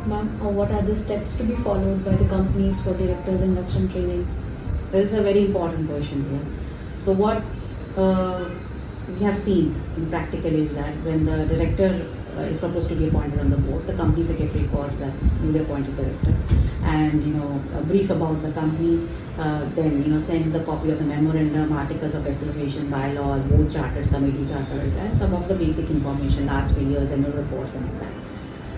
Ma'am, what are the steps to be followed by the companies for directors induction training? This is a very important question here. So what we have seen in practical is that when the director is supposed to be appointed on the board, the company secretary calls a newly appointed director and a brief about the company, then sends a copy of the memorandum, articles of association, bylaws, board charters, committee charters, and some of the basic information, last 3 years, annual reports, and all that.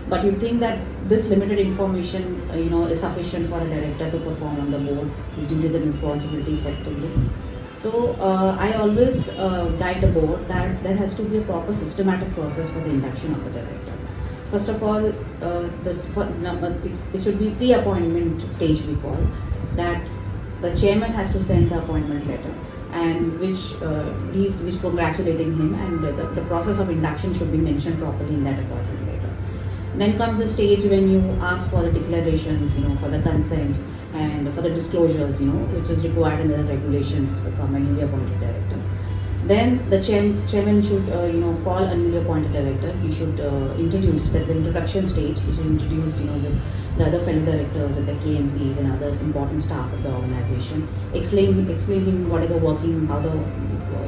But you think that this limited information, is sufficient for a director to perform on the board his duties and responsibility effectively? So I always guide the board that there has to be a proper systematic process for the induction of a director. First of all, it should be pre-appointment stage we call that the chairman has to send the appointment letter and which congratulating him, and the process of induction should be mentioned properly in that appointment letter. Then comes a stage when you ask for the declarations, for the consent and for the disclosures, which is required in the regulations from a newly appointed director. Then the chairman should, call a newly appointed director. He should introduce, there's an introduction stage. He should introduce, the other fellow directors and the KMPs and other important staff of the organization. Explain him what is the working, how the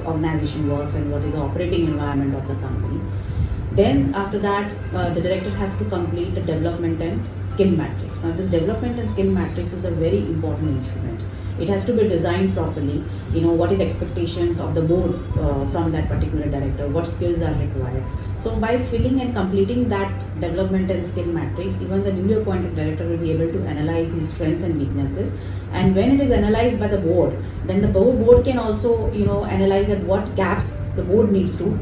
organization works and what is the operating environment of the company. Then after that, the director has to complete the development and skill matrix. Now this development and skill matrix is a very important instrument. It has to be designed properly, what is expectations of the board from that particular director, what skills are required. So by filling and completing that development and skill matrix, even the newly appointed director will be able to analyze his strengths and weaknesses. And when it is analyzed by the board, then the board can also, analyze at what gaps the board needs to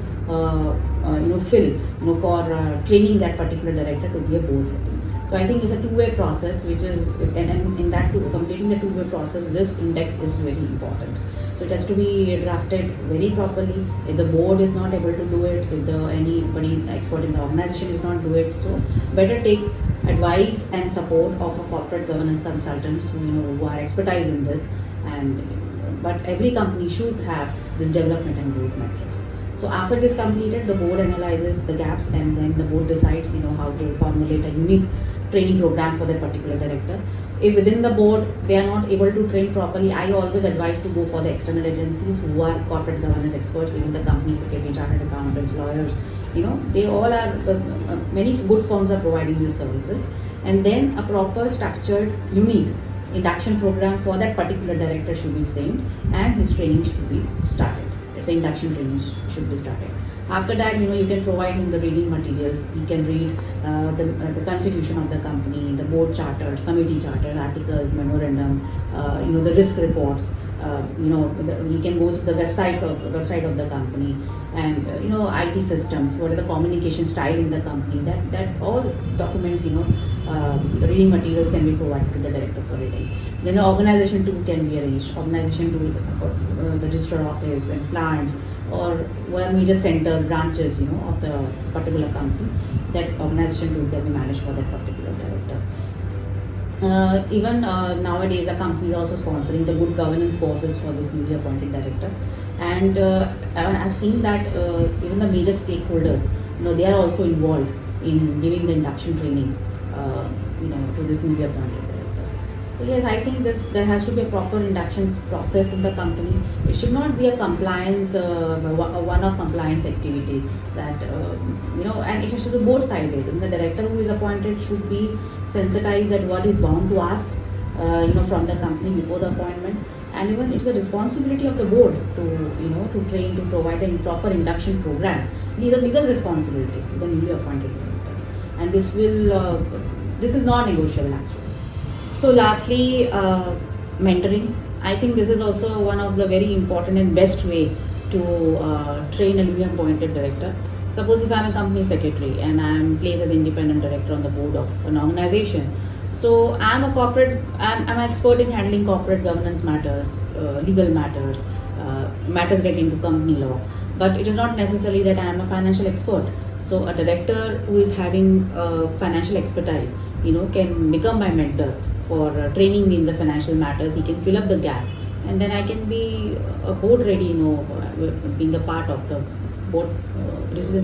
fill for training that particular director to be a board ready. So I think it's a two-way process, which is, and in that completing the two-way process, this index is very important. So it has to be drafted very properly. If the board is not able to do it, if anybody expert in the organization is not do it, so better take advice and support of a corporate governance consultants who are expertise in this. But every company should have this development and growth metrics. So after this completed, the board analyzes the gaps and then the board decides, how to formulate a unique training program for that particular director. If within the board they are not able to train properly, I always advise to go for the external agencies who are corporate governance experts, even the company secretary, chartered accountants, lawyers. They all are, many good firms are providing these services. And then a proper structured, unique induction program for that particular director should be framed and his training should be started. It's induction training should be started. After that, you can provide him the reading materials. He can read the constitution of the company, the board charters, committee charter, articles, memorandum, the risk reports. He can go to the website of the company and IT systems. What are the communication style in the company? That all documents, the reading materials can be provided to the director for reading. Then the organization tool can be arranged. Organization tool, the register office and plants, or where major centers, branches, of the particular company. That organization tool can be managed for that particular director. Even nowadays, a company is also sponsoring the good governance courses for this newly appointed director. And I've seen that even the major stakeholders, they are also involved in giving the induction training, to this newly appointed director. So yes, I think there has to be a proper induction process in the company. It should not be a compliance, one-off compliance activity that, and it should be both sided. The director who is appointed should be sensitized that what is bound to ask, from the company before the appointment. And even it's a responsibility of the board to train, to provide a proper induction program. It is a legal responsibility to the newly appointed director. And this is non-negotiable actually. So lastly, mentoring. I think this is also one of the very important and best way to train a newly appointed director. Suppose if I'm a company secretary and I'm placed as independent director on the board of an organization. So I'm an expert in handling corporate governance matters, legal matters, matters relating to company law. But it is not necessarily that I am a financial expert. So a director who is having financial expertise, can become my mentor for training me in the financial matters. He can fill up the gap, and then I can be a board ready, being a part of the board decision.